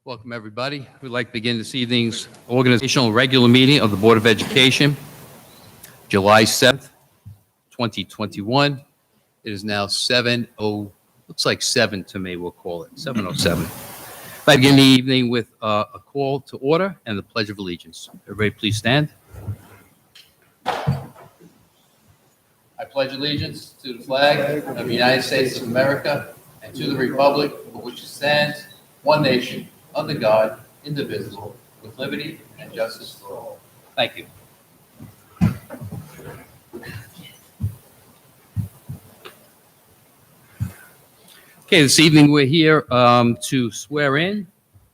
Welcome, everybody. We'd like to begin this evening's organizational regular meeting of the Board of Education, July 7th, 2021. It is now 7:0, looks like 7 to me, we'll call it, 7:07. I begin the evening with a call to order and the Pledge of Allegiance. Everybody please stand. I pledge allegiance to the flag of the United States of America and to the republic for which it stands, one nation, under God, indivisible, with liberty and justice for all. Thank you. Okay, this evening we're here to swear in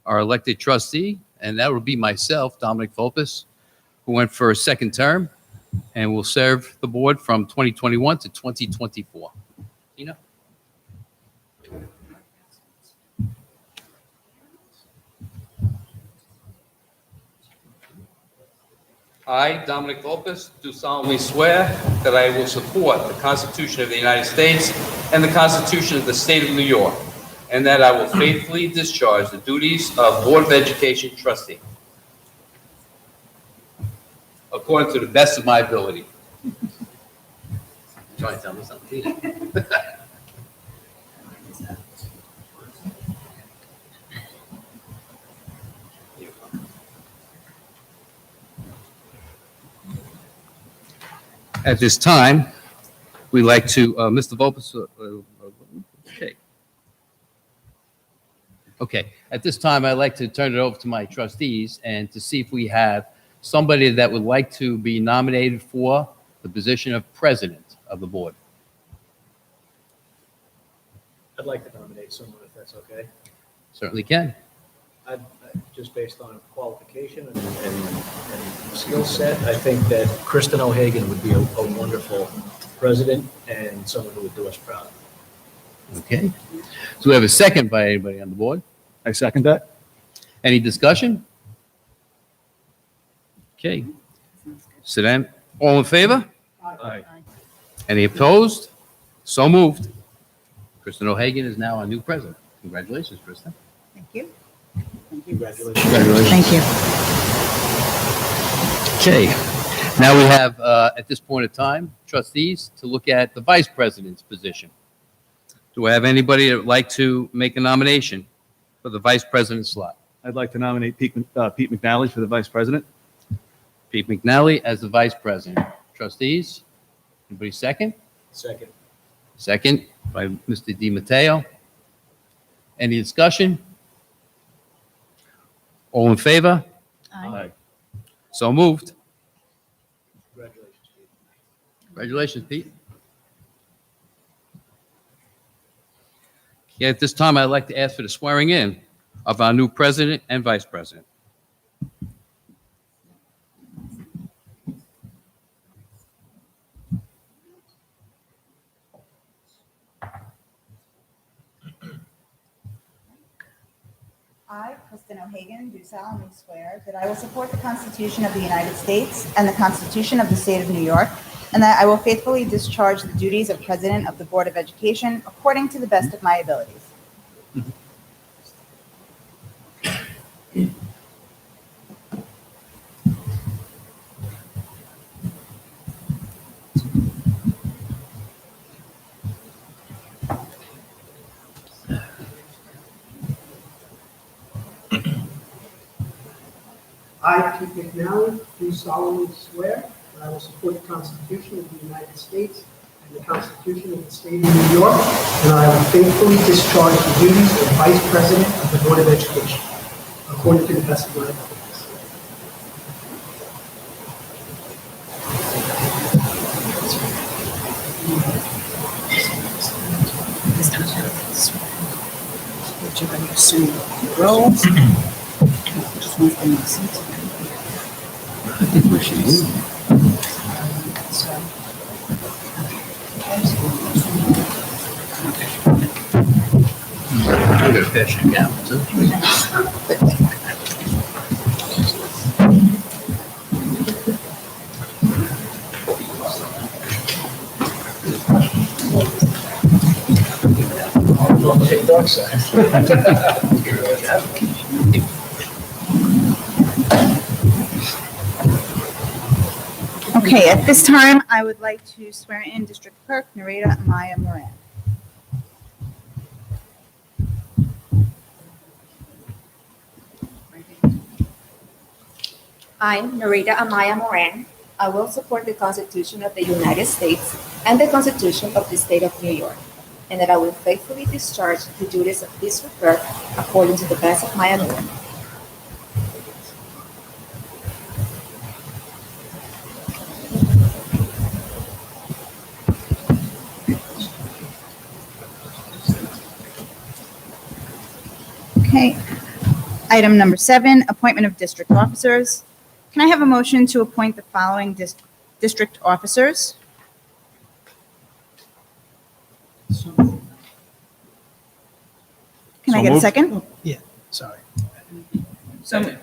our elected trustee, and that will be myself, Dominic Volpus, who went for a second term and will serve the board from 2021 to 2024. Tina? I, Dominic Volpus, do solemnly swear that I will support the Constitution of the United States and the Constitution of the State of New York, and that I will faithfully discharge the duties of Board of Education trustee according to the best of my ability. Try and tell me something. At this time, we'd like to, Mr. Volpus, okay. At this time, I'd like to turn it over to my trustees and to see if we have somebody that would like to be nominated for the position of president of the board. I'd like to nominate someone, if that's okay. Certainly can. Just based on qualification and skill set, I think that Kristen O'Hagan would be a wonderful president and someone who would do us proud. Okay. So we have a second by anybody on the board. I second that. Any discussion? Okay. So then, all in favor? Aye. Any opposed? So moved. Kristen O'Hagan is now our new president. Congratulations, Kristen. Thank you. Congratulations. Thank you. Okay. Now we have, at this point in time, trustees to look at the vice president's position. Do I have anybody that would like to make a nomination for the vice president slot? I'd like to nominate Pete McNally for the vice president. Pete McNally as the vice president. Trustees, anybody second? Second. Second by Mr. DiMatteo. Any discussion? All in favor? Aye. So moved. Congratulations, Pete. Congratulations, Pete. Okay, at this time, I'd like to ask for the swearing in of our new president and vice president. I, Kristen O'Hagan, do solemnly swear that I will support the Constitution of the United States and the Constitution of the State of New York, and that I will faithfully discharge the duties of President of the Board of Education according to the best of my abilities. I, Pete McNally, do solemnly swear that I will support the Constitution of the United States and the Constitution of the State of New York, and I will faithfully discharge the duties of Vice President of the Board of Education, according to the best of my abilities. Would you like to assume the roles? Just move them to the seats. I'm going to pass you down, too. Take dark side. Okay, at this time, I would like to swear in District Clerk Narita Amaya Moran. I, Narita Amaya Moran, I will support the Constitution of the United States and the Constitution of the State of New York, and that I will faithfully discharge the duties of District Clerk according to the best of my ability. Okay. Item number 7, appointment of district officers. Can I have a motion to appoint the following district officers? Can I So get a moved. second? Yeah, sorry. So,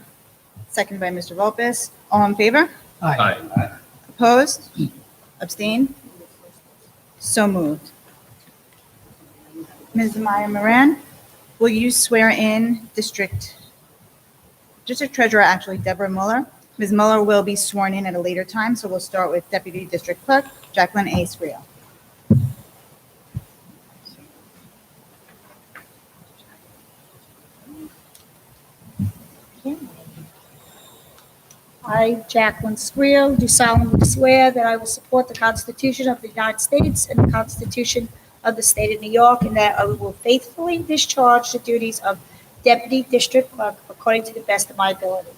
second by Mr. Volpez. All in favor? Aye. Opposed? Abstained? So moved. Ms. Maya Moran, will you swear in District Treasurer, actually Deborah Mueller? Ms. Mueller will be sworn in at a later time, so we'll start with Deputy District Clerk Jacqueline A. Scrio. I, Jacqueline Squeal, do solemnly swear that I will support the Constitution of the United States and the Constitution of the State of New York, and that I will faithfully discharge the duties of Deputy District Clerk according to the best of my ability.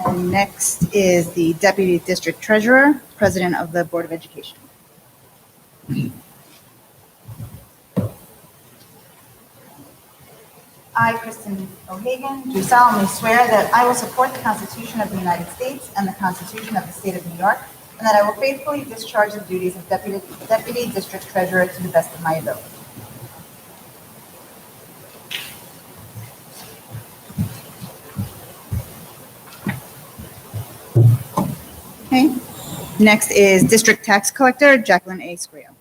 And next is the Deputy District Treasurer, President of the Board of Education. I, Kristen O'Hagan, do solemnly swear that I will support the Constitution of the United States and the Constitution of the State of New York, and that I will faithfully discharge the duties of Deputy District Treasurer to the best of my ability. Okay. Next is District Tax Collector Jacqueline A. Scrio.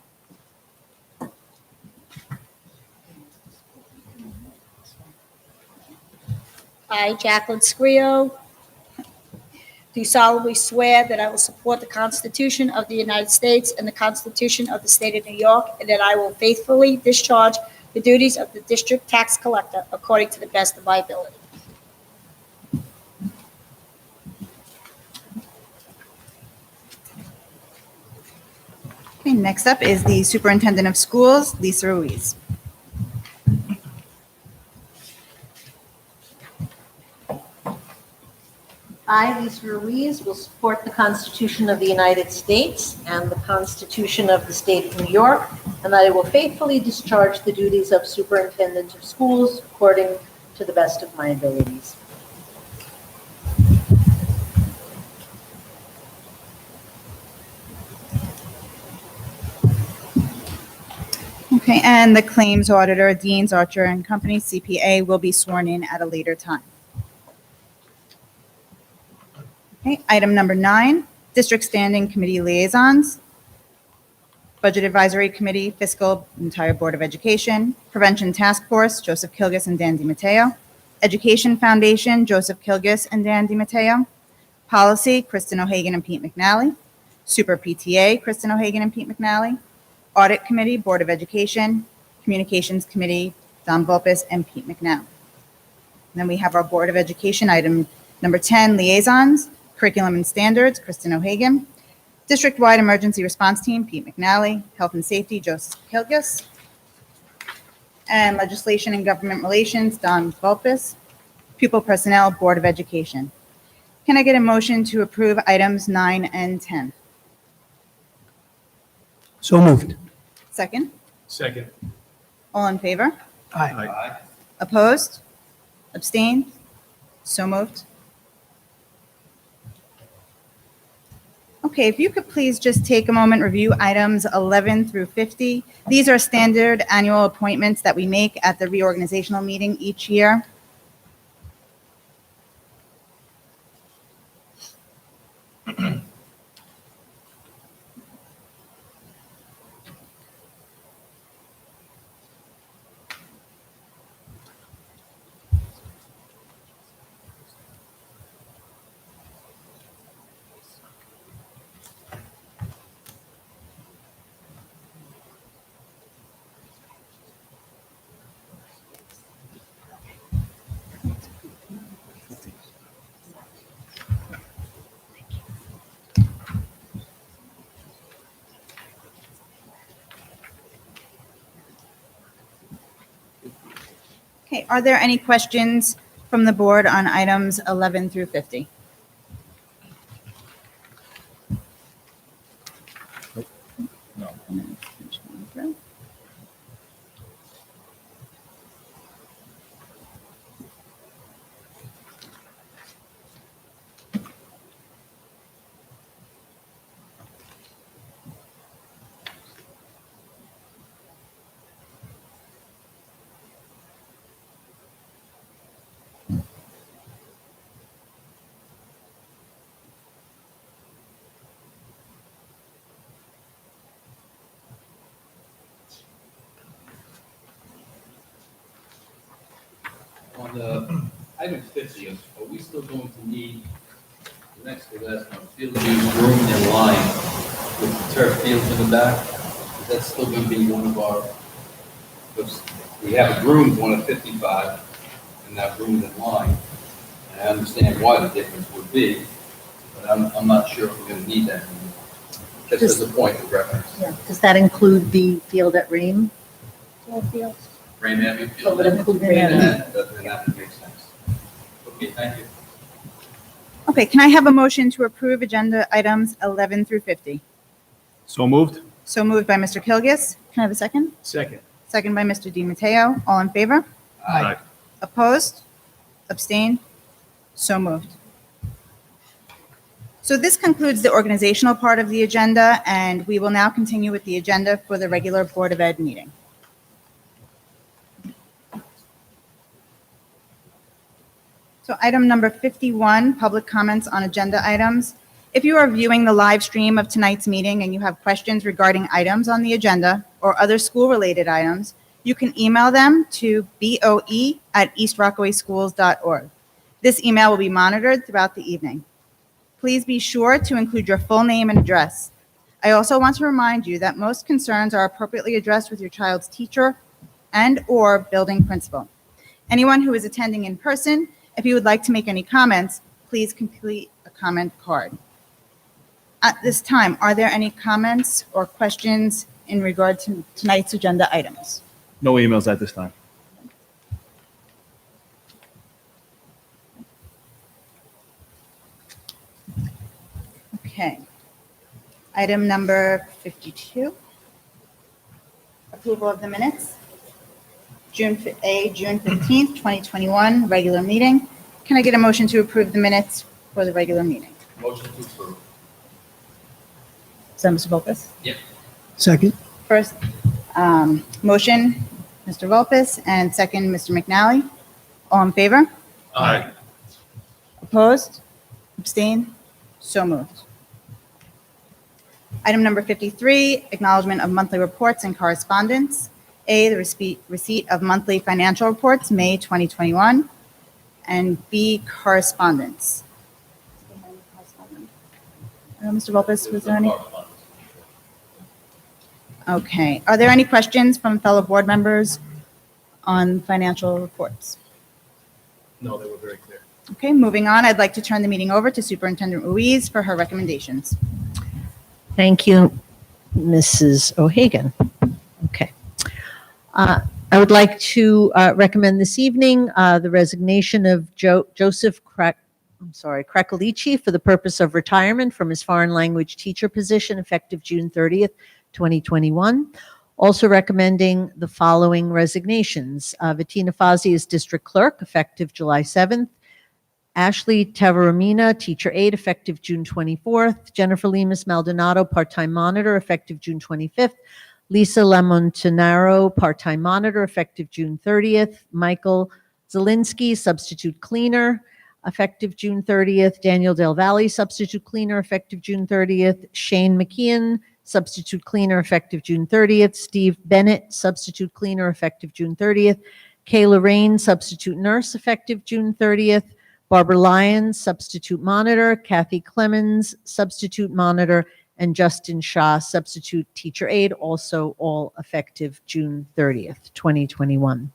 I, Jacqueline Squeal, do solemnly swear that I will support the Constitution of the United States and the Constitution of the State of New York, and that I will faithfully discharge the duties of the District Tax Collector according to the best of my ability. Okay, next up is the Superintendent of Schools, Lisa Ruiz. I, Lisa Ruiz, will support the Constitution of the United States and the Constitution of the State of New York, and that I will faithfully discharge the duties of Superintendent of Schools according to the best of my abilities. Okay, and the Claims Auditor, Deans, Archer and Company, CPA, will be sworn in at a later time. Okay, item number 9, District Standing Committee Liaisons. Budget Advisory Committee, Fiscal, entire Board of Education. Prevention Task Force, Joseph Kilgus and Dan DiMatteo. Education Foundation, Joseph Kilgus and Dan DiMatteo. Policy, Kristen O'Hagan and Pete McNally. Super PTA, Kristen O'Hagan and Pete McNally. Audit Committee, Board of Education. Communications Committee, Don Volpez and Pete McNally. Then we have our Board of Education, item number 10, Liaisons. Curriculum and Standards, Kristen O'Hagan. District-wide Emergency Response Team, Pete McNally. Health and Safety, Joseph Kilgus. And Legislation and Government Relations, Don Volpez. Pupil Personnel, Board of Education. Can I get a motion to approve items 9 and 10? So moved. Second? Second. All in favor? Aye. Opposed? Abstained? So moved. Okay, if you could please just take a moment, review items 11 through 50. These are standard annual appointments that we make at the reorganizational meeting each year. Okay, are there any questions from the board on items 11 through 50? No. On item 50, are we still going to need, the next to last one, field use room in line with the turf fields in the back? Is that still going to be one of our, because we have a groomed one at 55 and that room in line. And I understand why the difference would be, but I'm not sure if we're going to need that anymore. Just as a point of reference. Yeah. Does that include the field at Ream? Rain Avenue So field. would it include Ream Then Avenue? that makes sense. Okay, thank you. Okay, can I have a motion to approve agenda items 11 through 50? So moved? So moved by Mr. Kilgus. Can I have a second? Second. Second by Mr. DiMatteo. All in favor? Aye. Opposed? Abstained? So moved. So this concludes the organizational part of the agenda, and we will now continue with the agenda for the regular Board of Ed meeting. So item number 51, public comments on agenda items. If you are viewing the live stream of tonight's meeting and you have questions regarding items on the agenda or other school-related items, you can email them to boe@eastrockawayschools.org. This email will be monitored throughout the evening. Please be sure to include your full name and address. I also want to remind you that most concerns are appropriately addressed with your child's teacher and/or building principal. Anyone who is attending in person, if you would like to make any comments, please complete a comment card. At this time, are there any comments or questions in regard to tonight's agenda items? No emails at this time. Okay. Item number 52. Approval of the minutes. June 15th, 2021, regular meeting. Can I get a motion to approve the minutes for the regular meeting? Motion to approve. Is that Mr. Volpez? Yeah. Second. First, motion, Mr. Volpez, and second, Mr. McNally. All in favor? Aye. Opposed? Abstained? So moved. Item number 53, acknowledgement of monthly reports and correspondence. A, the receipt of monthly financial reports, May 2021, and B, correspondence. Mr. Volpez, was there any? Okay. Are there any questions from fellow board members on financial reports? No, they were very clear. Okay, moving on, I'd like to turn the meeting over to Superintendent Ruiz for her recommendations. Thank you, Mrs. O'Hagan. Okay. I would like to recommend this evening the resignation of Joseph Krakalici for the purpose of retirement from his foreign language teacher position effective June 30th, 2021. Also recommending the following resignations. Bettina Fazzi as district clerk effective July 7th. Ashley Tavaramina, teacher aide, effective June 24th. Jennifer Lemus Maldonado, part-time monitor, effective June 25th. Lisa Lamontanaro, part-time monitor, effective June 30th. Michael Zielinski, substitute cleaner, effective June 30th. Daniel Del Valle, substitute cleaner, effective June 30th. Shane McKeon, substitute cleaner, effective June 30th. Steve Bennett, substitute cleaner, effective June 30th. Kayla Rain, substitute nurse, effective June 30th. Barbara Lyons, substitute monitor. Kathy Clemens, substitute monitor. And Justin Shaw, substitute teacher aide, also all effective June 30th, 2021.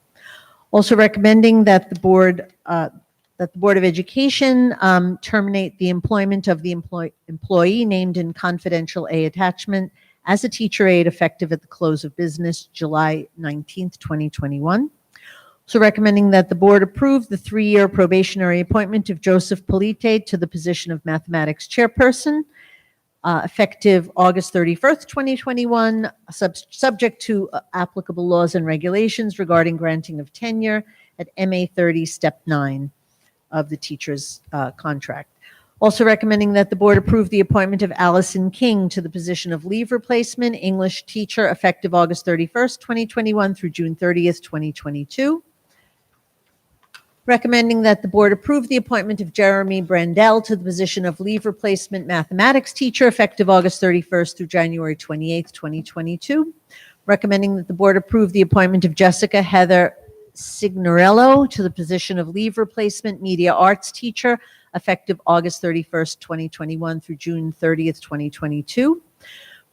Also recommending that the Board of Education terminate the employment of the employee named in confidential A attachment as a teacher aide effective at the close of business July 19th, 2021. So recommending that the board approve the 3-year probationary appointment of Joseph Polite to the position of mathematics chairperson, effective August 31st, 2021, subject to applicable laws and regulations regarding granting of tenure at MA 30, Step 9 of the teacher's contract. Also recommending that the board approve the appointment of Allison King to the position of leave replacement English teacher, effective August 31st, 2021 through June 30th, 2022. Recommending that the board approve the appointment of Jeremy Brandell to the position of leave replacement mathematics teacher, effective August 31st through January 28th, 2022. Recommending that the board approve the appointment of Jessica Heather Signorello to the position of leave replacement media arts teacher, effective August 31st, 2021 through June 30th, 2022.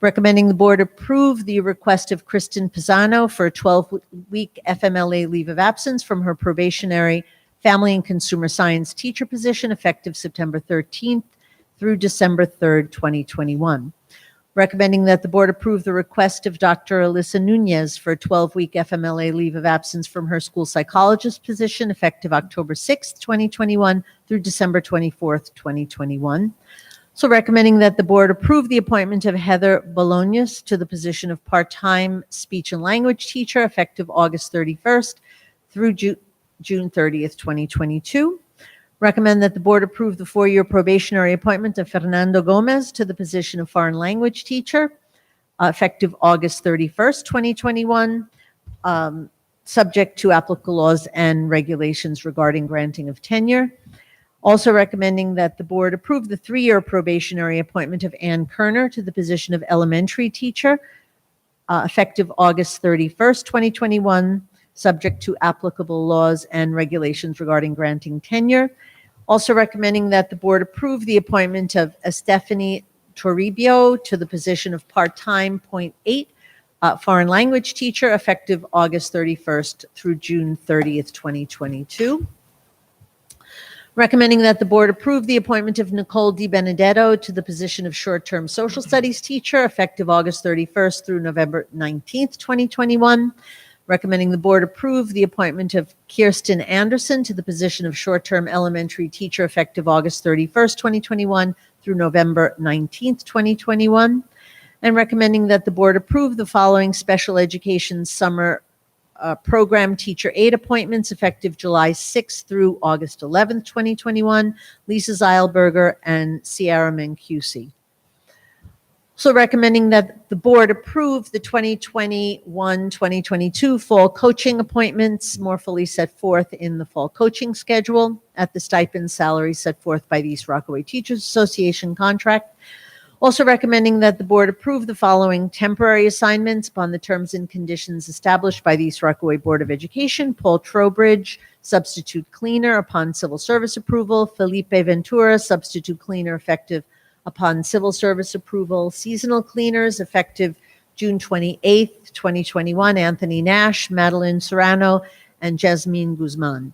Recommending the board approve the request of Kristen Pisano for a 12-week FMLA leave of absence from her probationary Family and Consumer Science teacher position, effective September 13th through December 3rd, 2021. Recommending that the board approve the request of Dr. Alyssa Nunez for a 12-week FMLA leave of absence from her school psychologist position, effective October 6th, 2021 through December 24th, 2021. So recommending that the board approve the appointment of Heather Bolognas to the position of part-time speech and language teacher, effective August 31st through June 30th, 2022. Recommend that the board approve the 4-year probationary appointment of Fernando Gomez to the position of foreign language teacher, effective August 31st, 2021, subject to applicable laws and regulations regarding granting of tenure. Also recommending that the board approve the 3-year probationary appointment of Ann Kerner to the position of elementary teacher, effective August 31st, 2021, subject to applicable laws and regulations regarding granting tenure. Also recommending that the board approve the appointment of Stephanie Toribio to the position of part-time .8 foreign language teacher, effective August 31st through June 30th, 2022. Recommending that the board approve the appointment of Nicole DiBenedetto to the position of short-term social studies teacher, effective August 31st through November 19th, 2021. Recommending the board approve the appointment of Kirsten Anderson to the position of short-term elementary teacher, effective August 31st, 2021 through November 19th, 2021. And recommending that the board approve the following special education summer program teacher aide appointments, effective July 6th through August 11th, 2021, Lisa Zeilberger and Sierra Mancusi. So recommending that the board approve the 2021-2022 fall coaching appointments more fully set forth in the fall coaching schedule at the stipend salary set forth by the East Rockaway Teachers Association contract. Also recommending that the board approve the following temporary assignments upon the terms and conditions established by the East Rockaway Board of Education: Paul Trowbridge, substitute cleaner, upon civil service approval; Felipe Ventura, substitute cleaner, effective upon civil service approval; seasonal cleaners, effective June 28th, 2021, Anthony Nash, Madeline Serrano, and Jasmine Guzman.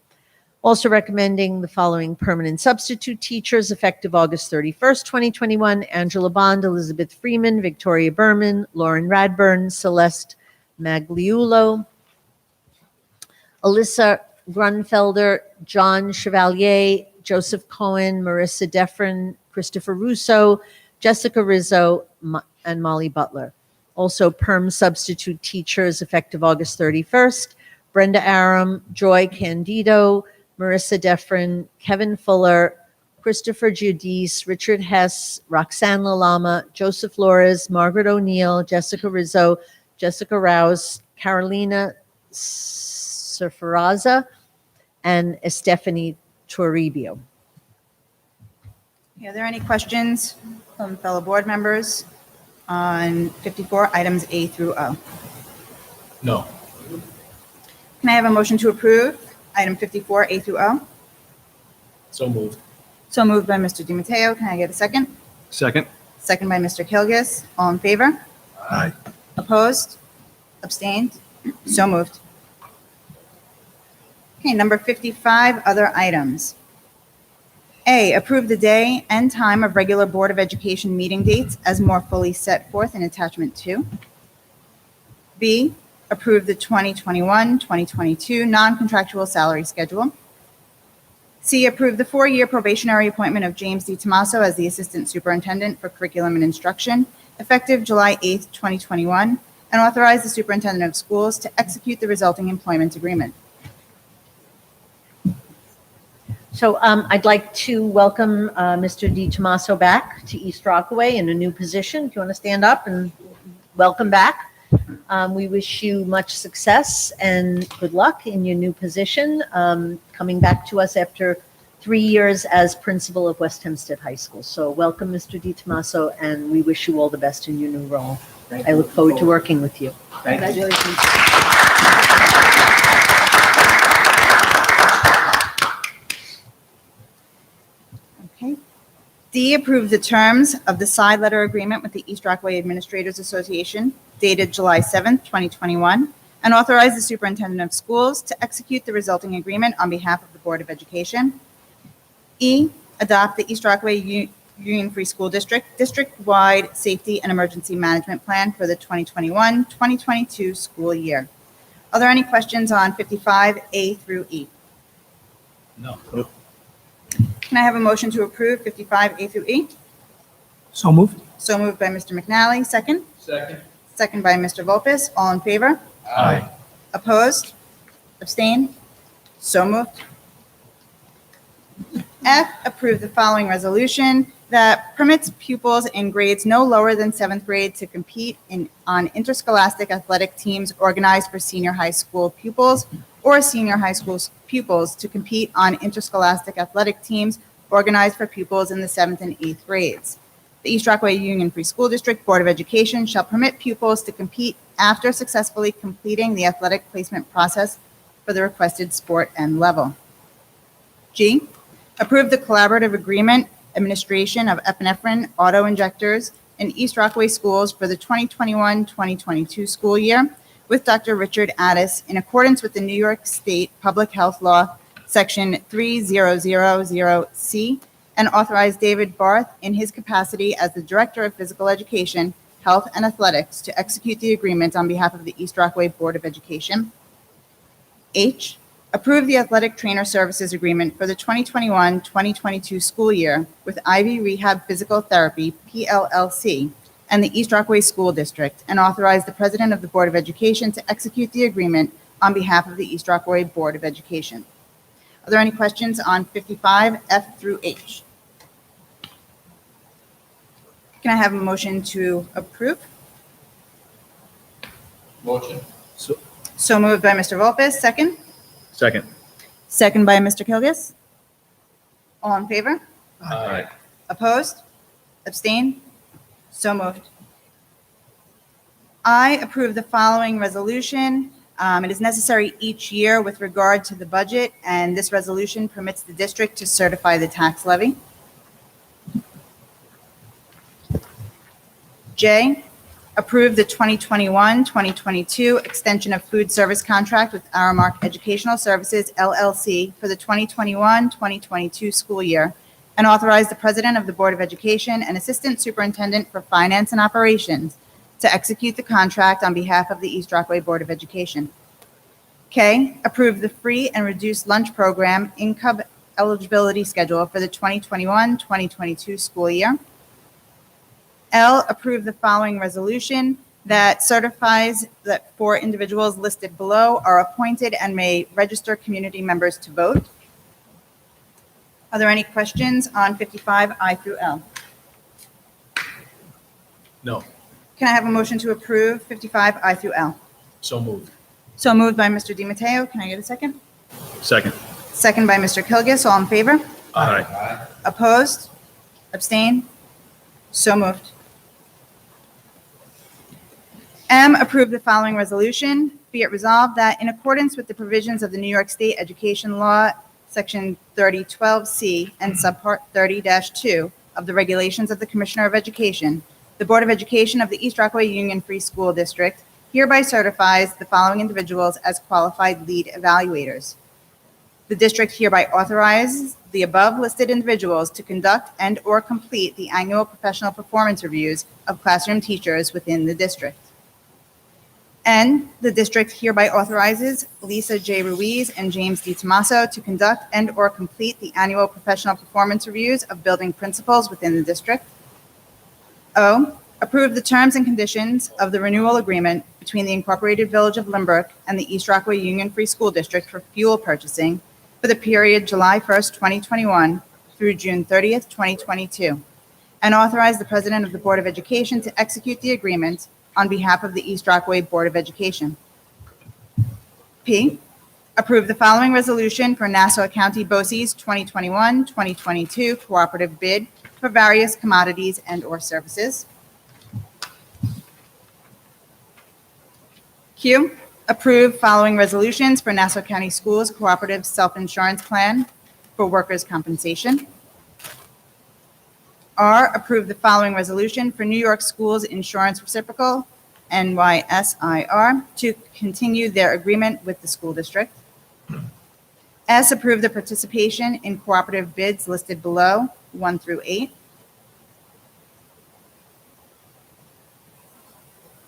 Also recommending the following permanent substitute teachers, effective August 31st, 2021, Angela Bond, Elizabeth Freeman, Victoria Berman, Lauren Radburn, Celeste Magliulo, Alyssa Grunfelder, John Chevalier, Joseph Cohen, Marissa Deffrin, Christopher Russo, Jessica Rizzo, and Molly Butler. Also perm substitute teachers, effective August 31st, Brenda Aram, Joy Candido, Marissa Deffrin, Kevin Fuller, Christopher Giudice, Richard Hess, Roxanne Lalama, Joseph Flores, Margaret O'Neill, Jessica Rizzo, Jessica Rouse, Carolina Surfaraza, and Stephanie Toribio. Are there any questions from fellow board members on 54 items A through O? No. Can I have a motion to approve item 54 A through O? So moved. So moved by Mr. DiMatteo. Can I get a second? Second. Second by Mr. Kilgus. All in favor? Aye. Opposed? Abstained? So moved. Okay, number 55, other items. A, approve the day and time of regular Board of Education meeting dates as more fully set forth in attachment 2. B, approve the 2021-2022 non-contractual salary schedule. C, approve the 4-year probationary appointment of James D. Tomaso as the Assistant Superintendent for Curriculum and Instruction, effective July 8th, 2021, and authorize the Superintendent of Schools to execute the resulting employment agreement. So I'd like to welcome Mr. Di Tomaso back to East Rockaway in a new position. If you want to stand up, and welcome back. We wish you much success and good luck in your new position, coming back to us after 3 years as principal of West Hempstead High School. So welcome, Mr. Di Tomaso, and we wish you all the best in your new role. I look forward to working with you. Thank you. Congratulations. Okay. D, approve the terms of the side letter agreement with the East Rockaway Administrators Association dated July 7th, 2021, and authorize the Superintendent of Schools to execute the resulting agreement on behalf of the Board of Education. E, adopt the East Rockaway Union Free School District district-wide safety and emergency management plan for the 2021-2022 school year. Are there any questions on 55A through E? No. Can I have a motion to approve 55A through E? So moved. So moved by Mr. McNally, second. Second. Second by Mr. Volpez. All in favor? Aye. Opposed? Abstained? So moved. F, approve the following resolution that permits pupils in grades no lower than 7th grade to compete on interscholastic athletic teams organized for senior high school pupils or senior high school pupils to compete on interscholastic athletic teams organized for pupils in the 7th and 8th grades. The East Rockaway Union Free School District Board of Education shall permit pupils to compete after successfully completing the athletic placement process for the requested sport and level. G, approve the collaborative agreement administration of epinephrine auto-injectors in East Rockaway schools for the 2021-2022 school year with Dr. Richard Addis in accordance with the New York State Public Health Law, Section 3000C, and authorize David Barth in his capacity as the Director of Physical Education, Health, and Athletics to execute the agreement on behalf of the East Rockaway Board of Education. H, approve the athletic trainer services agreement for the 2021-2022 school year with Ivy Rehab Physical Therapy, PLLC, and the East Rockaway School District, and authorize the President of the Board of Education to execute the agreement on behalf of the East Rockaway Board of Education. Are there any questions on 55F through H? Can I have a motion to approve? Motion. So moved by Mr. Volpez, second. Second. Second by Mr. Kilgus. All in favor? Aye. Opposed? Abstain? So moved. I approve the following resolution. It is necessary each year with regard to the budget, and this resolution permits the district to certify the tax levy. J, approve the 2021-2022 extension of food service contract with Aramark Educational Services, LLC, for the 2021-2022 school year, and authorize the President of the Board of Education and Assistant Superintendent for Finance and Operations to execute the contract on behalf of the East Rockaway Board of Education. K, approve the free and reduced lunch program income eligibility schedule for the 2021-2022 school year. L, approve the following resolution that certifies that 4 individuals listed below are appointed and may register community members to vote. Are there any questions on 55I through L? No. Can I have a motion to approve 55I through L? So moved. So moved by Mr. DiMatteo. Can I get a second? Second. Second by Mr. Kilgus. All in favor? Aye. Opposed? Abstain? So moved. M, approve the following resolution. Be it resolved that in accordance with the provisions of the New York State Education Law, Section 3012C and Subpart 30-2 of the Regulations of the Commissioner of Education, the Board of Education of the East Rockaway Union Free School District hereby certifies the following individuals as qualified lead evaluators. The district hereby authorizes the above listed individuals to conduct and/or complete the annual professional performance reviews of classroom teachers within the district. And the district hereby authorizes Lisa J. Ruiz and James D. Tomaso to conduct and/or complete the annual professional performance reviews of building principals within the district. O, approve the terms and conditions of the renewal agreement between the Incorporated Village of Lynbrook and the East Rockaway Union Free School District for fuel purchasing for the period July 1st, 2021 through June 30th, 2022, and authorize the President of the Board of Education to execute the agreement on behalf of the East Rockaway Board of Education. P, approve the following resolution for Nassau County BOCES 2021-2022 cooperative bid for various commodities and/or services. Q, approve following resolutions for Nassau County Schools Cooperative Self-Insurance Plan for workers' compensation. R, approve the following resolution for New York Schools Insurance Reciprocal, NYSIR, to continue their agreement with the school district. S, approve the participation in cooperative bids listed below, 1 through 8.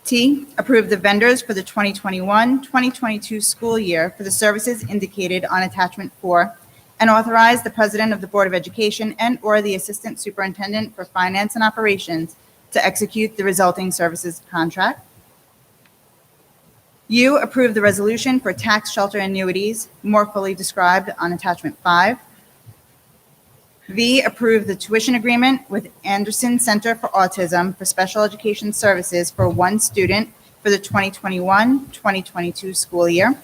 T, approve the vendors for the 2021-2022 school year for the services indicated on attachment 4, and authorize the President of the Board of Education and/or the Assistant Superintendent for Finance and Operations to execute the resulting services contract. U, approve the resolution for tax shelter annuities more fully described on attachment 5. V, approve the tuition agreement with Anderson Center for Autism for special education services for one student for the 2021-2022 school year.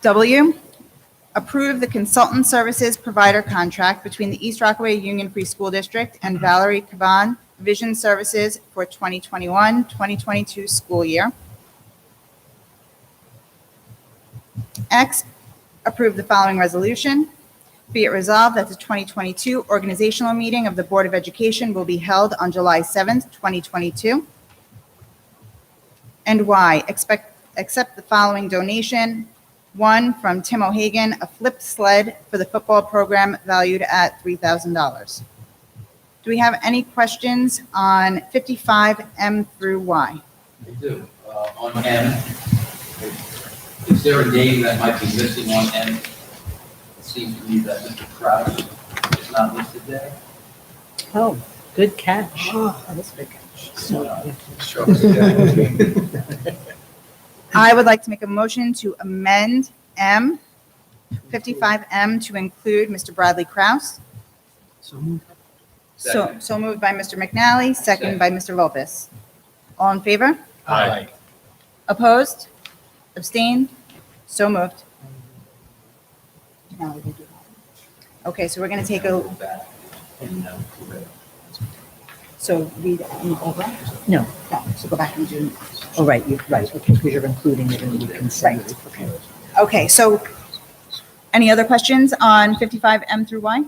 W, approve the consultant services provider contract between the East Rockaway Union Free School District and Valerie Caban Vision Services for 2021-2022 school year. X, approve the following resolution. Be it resolved that the 2022 organizational meeting of the Board of Education will be held on July 7th, 2022. And Y, accept the following donation. One, from Tim O'Hagan, a flipped sled for the football program valued at $3,000. Do we have any questions on 55M through Y? I do. On M, is there a name that might be missing on M? It seems to me that Mr. Kraus is not listed there. Oh, good catch. That was a big catch. I would like to make a motion to amend M, 55M, to include Mr. Bradley Kraus. So moved. So moved by Mr. McNally, second by Mr. Volpez. All in favor? Aye. Opposed? Abstained? So moved. Okay, so we're going to take a, so read over? No, No, so go back and do. oh, right, you're right, okay, because you're including it in the consent. Right. Okay. Okay, so any other questions on 55M through Y?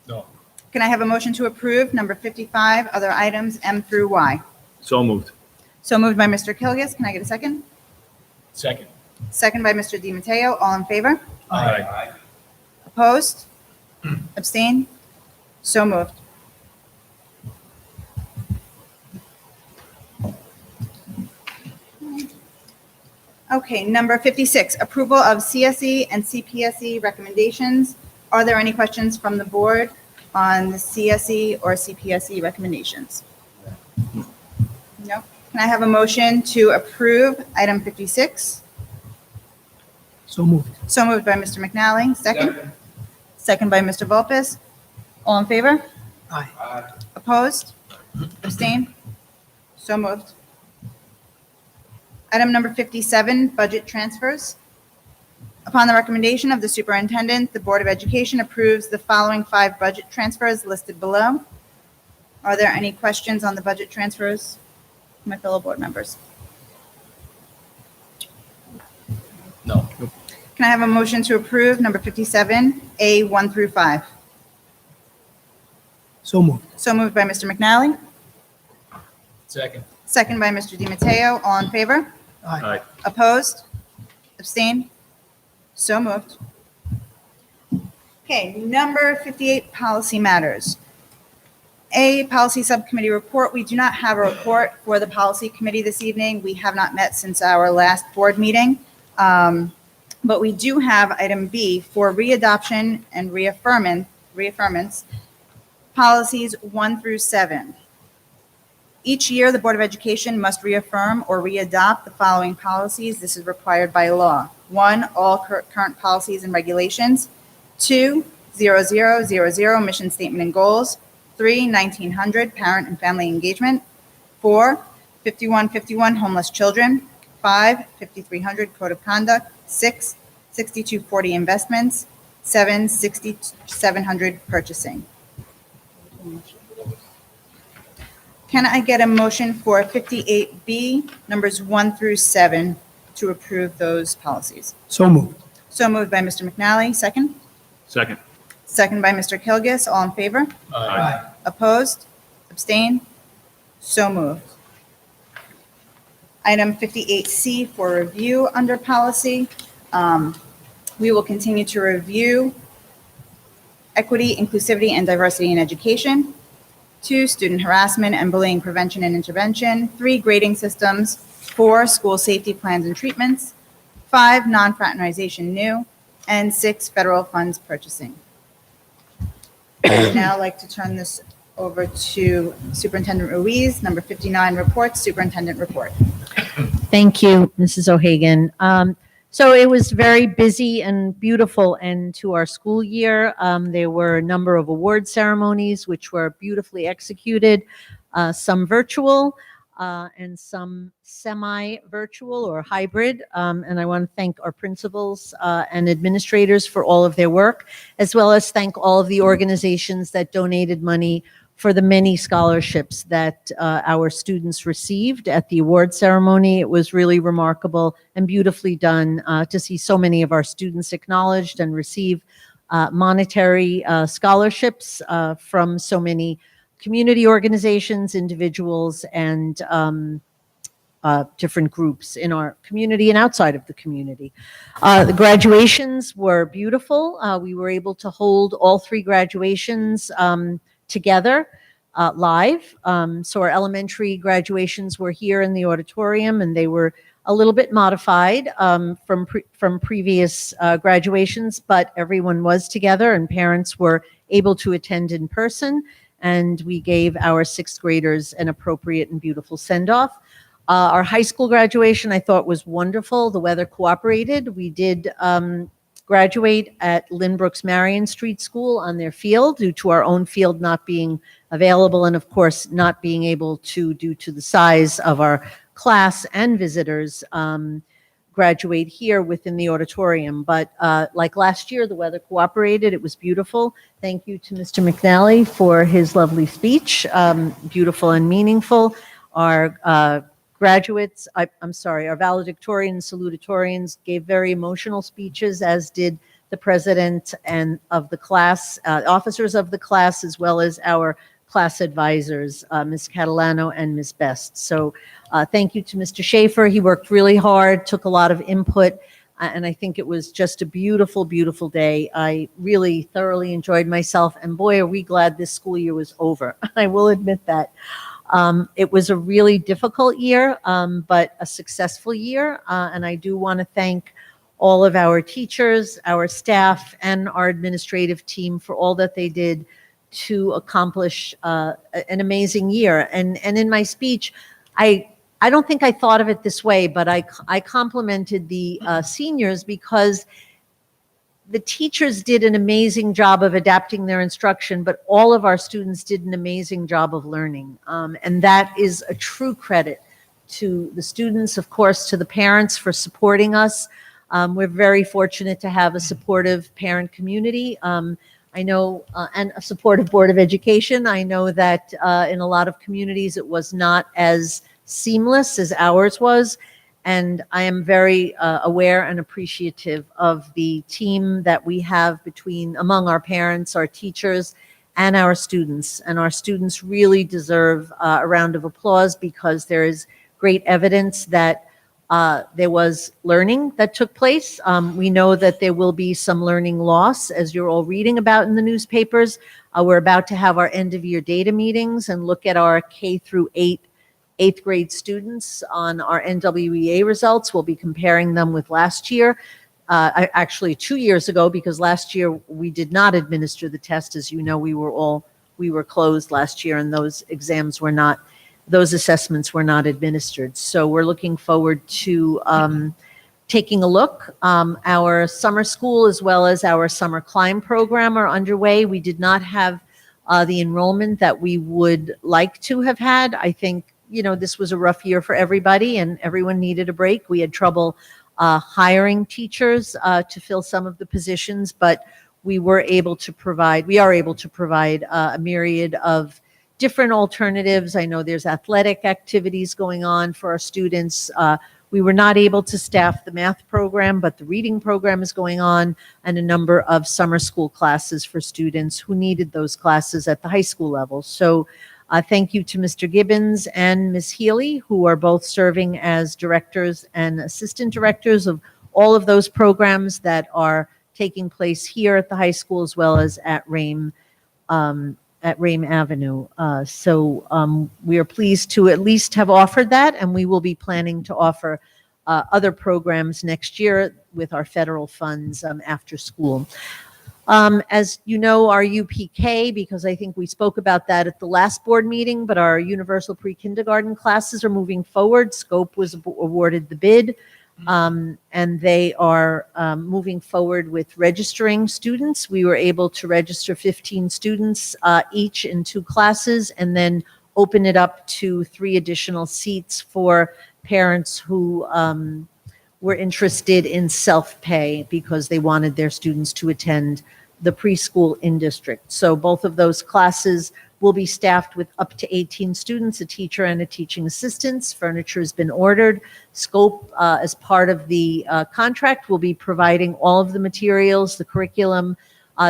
No. Can I have a motion to approve number 55, other items M through Y? So moved. So moved by Mr. Kilgus. Can I get a second? Second. Second by Mr. DiMatteo. All in favor? Aye. Opposed? Abstain? So moved. Okay, number 56, approval of CSE and CPSE recommendations. Are there any questions from the board on the CSE or CPSE recommendations? No. Can I have a motion to approve item 56? So moved. So moved by Mr. McNally. Second? Second by Mr. Volpez. All in favor? Aye. Opposed? Abstain? So moved. Item number 57, budget transfers. Upon the recommendation of the superintendent, the Board of Education approves the following 5 budget transfers listed below. Are there any questions on the budget transfers, my fellow board members? No. Can I have a motion to approve number 57, A 1 through 5? So moved. So moved by Mr. McNally. Second. Second by Mr. DiMatteo. All in favor? Aye. Opposed? Abstain? So moved. Okay, number 58, policy matters. A, Policy Subcommittee report. We do not have a report for the Policy Committee this evening. We have not met since our last board meeting. But we do have item B for readoption and reaffirmance, policies 1 through 7. Each year, the Board of Education must reaffirm or readopt the following policies. This is required by law. 1, all current policies and regulations. 2, 0000, mission statement and goals. 3, 1900, parent and family engagement. 4, 5151, homeless children. 5, 5300, code of conduct. 6, 6240, investments. 7, 6700, purchasing. Can I get a motion for 58B, numbers 1 through 7, to approve those policies? So moved. So moved by Mr. McNally, second. Second. Second by Mr. Kilgus, all in favor? Aye. Opposed? Abstain? So moved. Item 58C for review under policy. We will continue to review equity, inclusivity, and diversity in education. 2, student harassment and bullying prevention and intervention. 3, grading systems. 4, school safety plans and treatments. 5, non-fraternization new. And 6, federal funds purchasing. I would now like to turn this over to Superintendent Ruiz. Number 59, reports, superintendent report. Thank you, Mrs. O'Hagan. So it was very busy and beautiful end to our school year. There were a number of award ceremonies which were beautifully executed, some virtual and some semi-virtual or hybrid. And I want to thank our principals and administrators for all of their work, as well as thank all of the organizations that donated money for the many scholarships that our students received at the award ceremony. It was really remarkable and beautifully done to see so many of our students acknowledged and receive monetary scholarships from so many community organizations, individuals, and different groups in our community and outside of the community. The graduations were beautiful. We were able to hold all 3 graduations together live. So our elementary graduations were here in the auditorium, and they were a little bit modified from previous graduations, but everyone was together and parents were able to attend in person, and we gave our 6th graders an appropriate and beautiful send-off. Our high school graduation, I thought, was wonderful. The weather cooperated. We did graduate at Lynbrook's Marion Street School on their field due to our own field not being available, and of course not being able to, due to the size of our class and visitors, graduate here within the auditorium. But like last year, the weather cooperated. It was beautiful. Thank you to Mr. McNally for his lovely speech, beautiful and meaningful. Our graduates, our valedictorians, salutatorians gave very emotional speeches, as did the president and of the class, officers of the class, as well as our class advisors, Ms. Catalano and Ms. Best. So thank you to Mr. Schaefer. He worked really hard, took a lot of input, and I think it was just a beautiful, beautiful day. I really thoroughly enjoyed myself, and boy, are we glad this school year was over. I will admit that. It was a really difficult year, but a successful year. And I do want to thank all of our teachers, our staff, and our administrative team for all that they did to accomplish an amazing year. And in my speech, I don't think I thought of it this way, but I complimented the seniors because the teachers did an amazing job of adapting their instruction, but all of our students did an amazing job of learning. And that is a true credit to the students, of course, to the parents for supporting us. We're very fortunate to have a supportive parent community. I know, and a supportive Board of Education. I know that in a lot of communities it was not as seamless as ours was. And I am very aware and appreciative of the team that we have among our parents, our teachers, and our students. And our students really deserve a round of applause because there is great evidence that There was learning that took place. We know that there will be some learning loss, as you're all reading about in the newspapers. We're about to have our end-of-year data meetings and look at our K through 8 eighth grade students on our NWEA results. We'll be comparing them with last year. Actually 2 years ago, because last year we did not administer the test. As you know, we were closed last year, and those assessments were not administered. So we're looking forward to taking a look. Our summer school as well as our summer climb program are underway. We did not have the enrollment that we would like to have had. I think, this was a rough year for everybody and everyone needed a break. We had trouble hiring teachers to fill some of the positions, but we are able to provide a myriad of different alternatives. I know there's athletic activities going on for our students. We were not able to staff the math program, but the reading program is going on, and a number of summer school classes for students who needed those classes at the high school level. So thank you to Mr. Gibbons and Ms. Healy, who are both serving as directors and assistant directors of all of those programs that are taking place here at the high school as well as at Rame Avenue. So we are pleased to at least have offered that, and we will be planning to offer other programs next year with our federal funds after school. As you know, our UPK, because I think we spoke about that at the last board meeting, but our universal pre-kindergarten classes are moving forward. Scope was awarded the bid. And they are moving forward with registering students. We were able to register 15 students each in 2 classes, and then open it up to 3 additional seats for parents who were interested in self-pay because they wanted their students to attend the preschool in district. So both of those classes will be staffed with up to 18 students, a teacher and a teaching assistant. Furniture has been ordered. Scope, as part of the contract, will be providing all of the materials, the curriculum.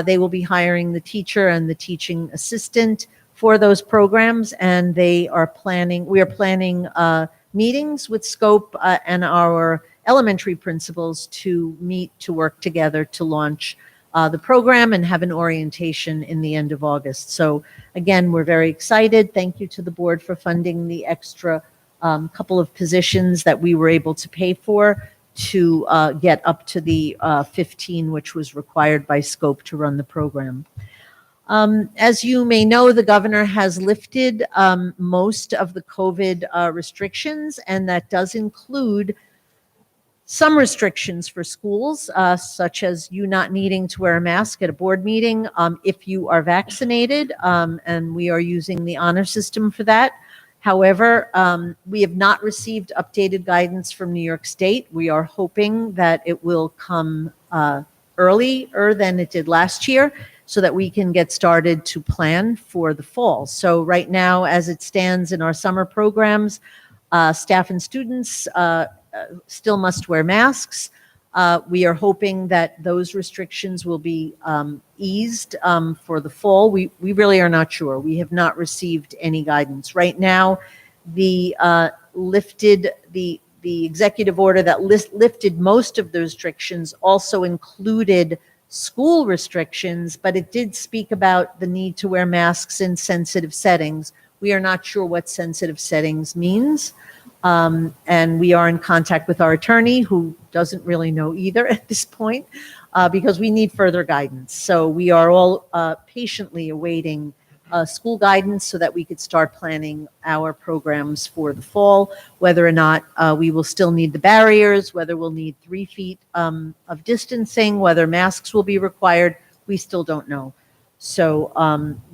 They will be hiring the teacher and the teaching assistant for those programs, and we are planning meetings with Scope and our elementary principals to meet to work together to launch the program and have an orientation in the end of August. So again, we're very excited. Thank you to the board for funding the extra couple of positions that we were able to pay for to get up to the 15, which was required by Scope to run the program. As you may know, the governor has lifted most of the COVID restrictions, and that does include some restrictions for schools, such as you not needing to wear a mask at a board meeting if you are vaccinated, and we are using the honor system for that. However, we have not received updated guidance from New York State. We are hoping that it will come earlier than it did last year so that we can get started to plan for the fall. So right now, as it stands in our summer programs, staff and students still must wear masks. We are hoping that those restrictions will be eased for the fall. We really are not sure. We have not received any guidance. Right now, the executive order that lifted most of the restrictions also included school restrictions, but it did speak about the need to wear masks in sensitive settings. We are not sure what sensitive settings means. And we are in contact with our attorney, who doesn't really know either at this point, because we need further guidance. So we are all patiently awaiting school guidance so that we could start planning our programs for the fall, whether or not we will still need the barriers, whether we'll need 3 feet of distancing, whether masks will be required. We still don't know. So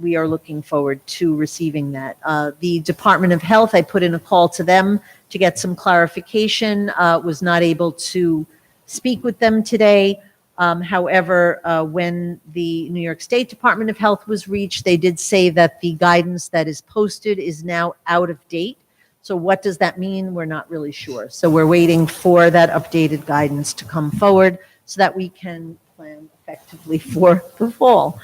we are looking forward to receiving that. The Department of Health, I put in a call to them to get some clarification, was not able to speak with them today. However, when the New York State Department of Health was reached, they did say that the guidance that is posted is now out of date. So what does that mean? We're not really sure. So we're waiting for that updated guidance to come forward so that we can plan effectively for the fall.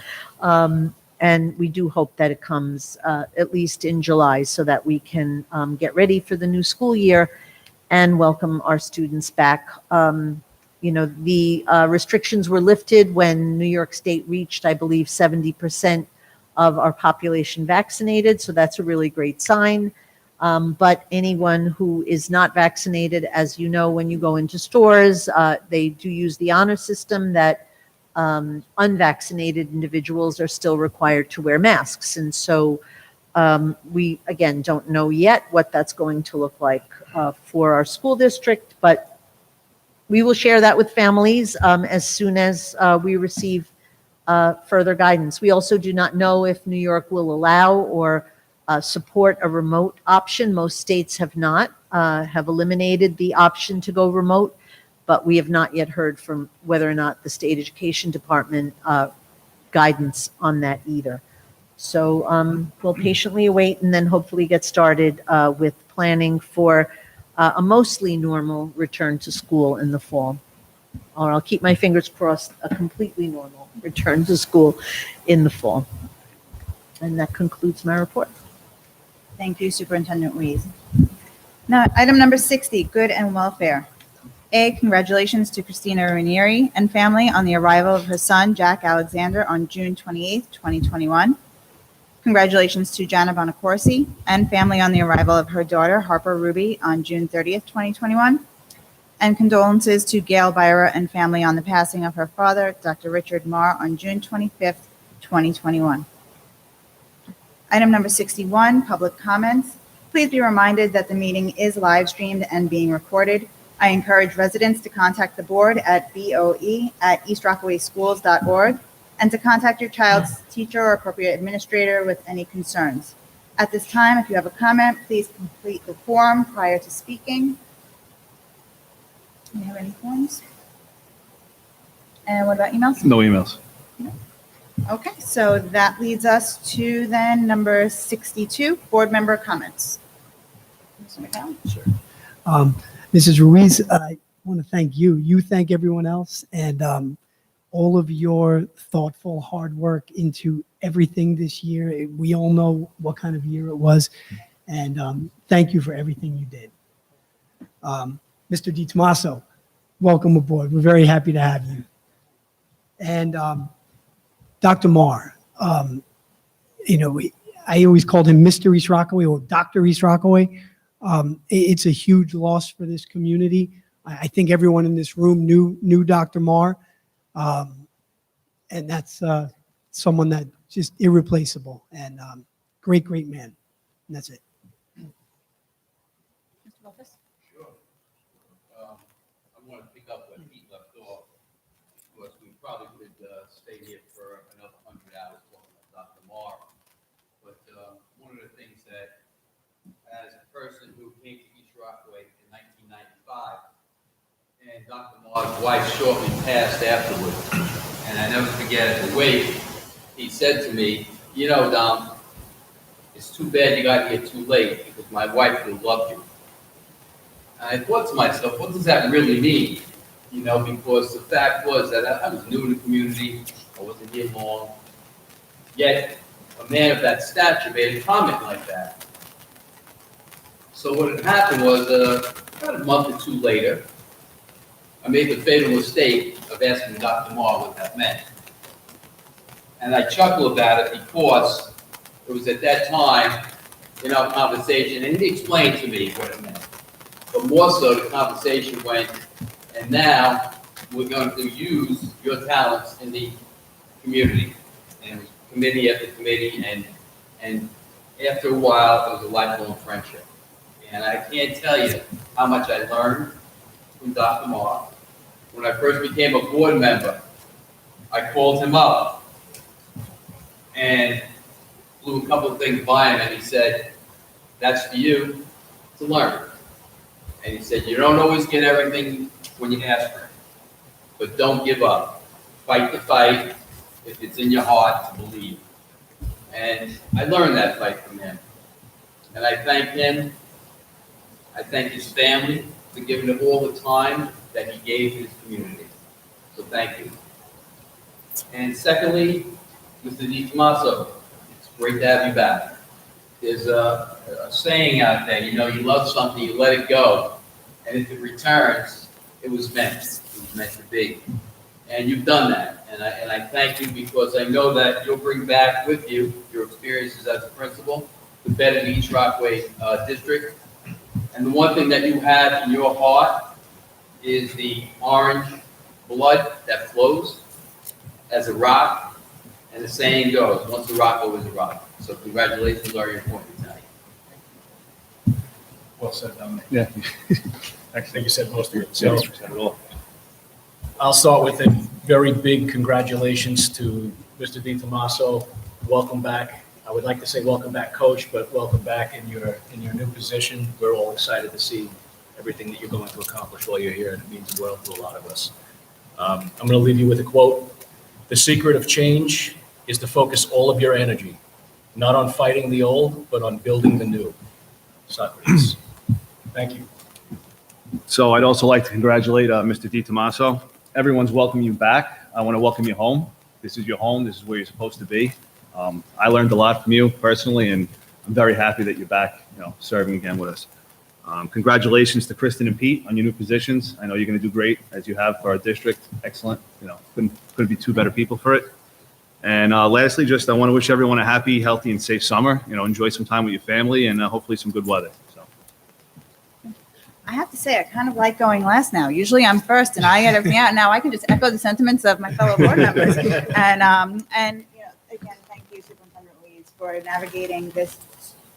And we do hope that it comes at least in July so that we can get ready for the new school year and welcome our students back. The restrictions were lifted when New York State reached, I believe, 70% of our population vaccinated, so that's a really great sign. But anyone who is not vaccinated, as you know, when you go into stores, they do use the honor system that unvaccinated individuals are still required to wear masks. And so we, again, don't know yet what that's going to look like for our school district, but we will share that with families as soon as we receive further guidance. We also do not know if New York will allow or support a remote option. Most states have not, have eliminated the option to go remote, but we have not yet heard from whether or not the state education department guidance on that either. So we'll patiently await and then hopefully get started with planning for a mostly normal return to school in the fall. Or I'll keep my fingers crossed, a completely normal return to school in the fall. And that concludes my report. Thank you, Superintendent Ruiz. Now, item number 60, good and welfare. A, congratulations to Christina Ranieri and family on the arrival of her son, Jack Alexander, on June 28, 2021. Congratulations to Jana Bonacorsi and family on the arrival of her daughter, Harper Ruby, on June 30th, 2021. And condolences to Gail Byra and family on the passing of her father, Dr. Richard Marr, on June 25th, 2021. Item number 61, public comments. Please be reminded that the meeting is live streamed and being recorded. I encourage residents to contact the board at boe@eastrockawayschools.org and to contact your child's teacher or appropriate administrator with any concerns. At this time, if you have a comment, please complete the form prior to speaking. Do you have any forms? And what about emails? No emails. Okay, so that leads us to then number 62, board member comments. Mr. McCown? Sure. Mrs. Ruiz, I want to thank you. You thank everyone else, and all of your thoughtful hard work into everything this year. We all know what kind of year it was, and thank you for everything you did. Mr. DiTomaso, welcome aboard. We're very happy to have you. And Dr. Marr, I always called him Mr. East Rockaway or Dr. East Rockaway. It's a huge loss for this community. I think everyone in this room knew Dr. Marr. And that's someone that just irreplaceable and great man. And that's it. Mr. Lopez? Sure. I want to pick up where Pete left off, because we probably could stay here for another 100 hours talking about Dr. Marr. But one of the things that, as a person who came to East Rockaway in 1995, and Dr. Marr's wife shortly passed afterwards, and I never forget at the wake, he said to me, "You know, Dom, it's too bad you got here too late, because my wife will love you." And I thought to myself, what does that really mean? Because the fact was that I was new to the community, I wasn't here long, yet a man of that stature made a comment like that. So what had happened was, about a month or two later, I made the fatal mistake of asking Dr. Marr what that meant. And I chuckle about it because it was at that time in our conversation, and he explained to me what it meant. But more so, the conversation went, and now we're going to use your talents in the community. And it was committee after committee, and after a while, it was a lifelong friendship. And I can't tell you how much I learned from Dr. Marr. When I first became a board member, I called him up and blew a couple of things by him, and he said, "That's for you to learn." And he said, "You don't always get everything when you ask for it, but don't give up. Fight the fight if it's in your heart to believe." And I learned that fight from him. And I thank him. I thank his family for giving him all the time that he gave his community. So thank you. And secondly, Mr. DiTomaso, it's great to have you back. There's a saying out there, you love something, you let it go. And if it returns, it was meant to be. And you've done that. And I thank you because I know that you'll bring back with you your experiences as a principal to better the East Rockaway district. And the one thing that you have in your heart is the orange blood that flows as a rock. And the saying goes, once a rock, always a rock. So congratulations on your appointment tonight. Well said, Dominic. Yeah. I think you said most of it. So I'll start with a very big congratulations to Mr. Di Tomaso. Welcome back. I would like to say welcome back, Coach, but welcome back in your new position. We're all excited to see everything that you're going to accomplish while you're here, and it means the world to a lot of us. I'm going to leave you with a quote. The secret of change is to focus all of your energy, not on fighting the old, but on building the new. Socrates. Thank you. So I'd also like to congratulate Mr. Di Tomaso. Everyone's welcoming you back. I want to welcome you home. This is your home. This is where you're supposed to be. I learned a lot from you personally, and I'm very happy that you're back, serving again with us. Congratulations to Kristen and Pete on your new positions. I know you're going to do great as you have for our district. Excellent. Couldn't be two better people for it. And lastly, I want to wish everyone a happy, healthy, and safe summer. Enjoy some time with your family and hopefully some good weather. So. I have to say, I kind of like going last now. Usually I'm first and I get everything out. Now I can just echo the sentiments of my fellow board members. And again, thank you, Superintendent Leeds, for navigating this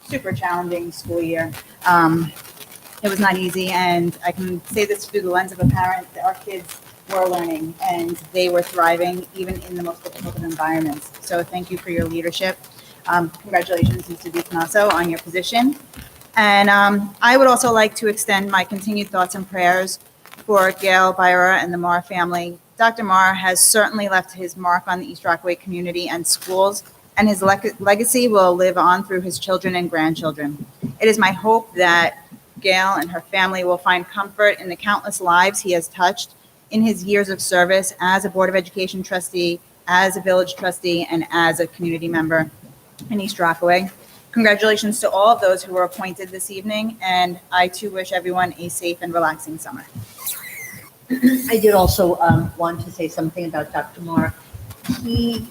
super challenging school year. It was not easy, and I can say this through the lens of a parent, that our kids were learning and they were thriving even in the most difficult of environments. So thank you for your leadership. Congratulations, Mr. Di Tomaso, on your position. And I would also like to extend my continued thoughts and prayers for Gail Byra and the Marr family. Dr. Marr has certainly left his mark on the East Rockaway community and schools, and his legacy will live on through his children and grandchildren. It is my hope that Gail and her family will find comfort in the countless lives he has touched in his years of service as a Board of Education trustee, as a village trustee, and as a community member in East Rockaway. Congratulations to all of those who were appointed this evening, and I too wish everyone a safe and relaxing summer. I did also want to say something about Dr. Marr. He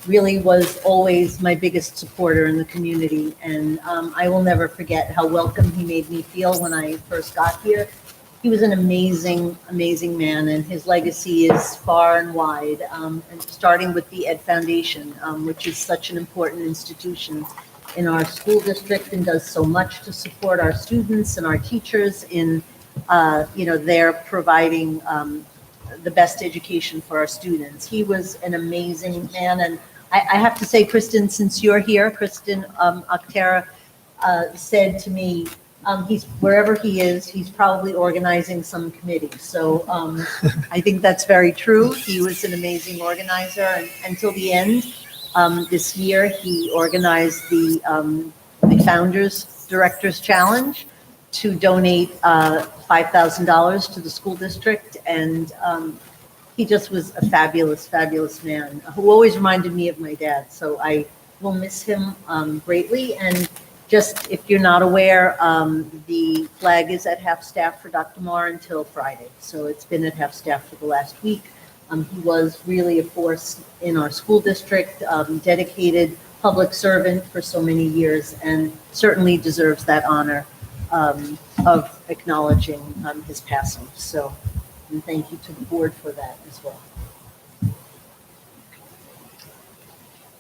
really was always my biggest supporter in the community, and I will never forget how welcome he made me feel when I first got here. He was an amazing, amazing man, and his legacy is far and wide, and starting with the Ed Foundation, which is such an important institution in our school district and does so much to support our students and our teachers in, they're providing the best education for our students. He was an amazing man, and I have to say, Kristen, since you're here, Kristen Octera said to me, he's wherever he is, he's probably organizing some committee. So I think that's very true. He was an amazing organizer, and until the end, this year he organized the Founders Directors Challenge to donate $5,000 to the school district, and he just was a fabulous, fabulous man who always reminded me of my dad. So I will miss him greatly. And just if you're not aware, the flag is at half staff for Dr. Marr until Friday. So it's been at half staff for the last week. He was really a force in our school district, dedicated public servant for so many years, and certainly deserves that honor of acknowledging his passing. So, and thank you to the board for that as well.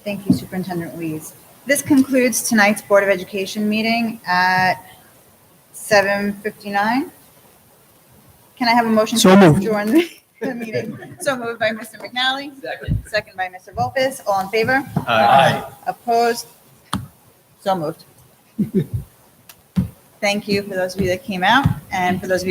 Thank you, Superintendent Lees. This concludes tonight's Board of Education meeting at 7:59. Can I have a motion So to moved. adjourn the meeting? So moved by Mr. McNally, second by Mr. Volpez. All in favor? Aye. Opposed? So moved. Thank you for those of you that came out, and for those of you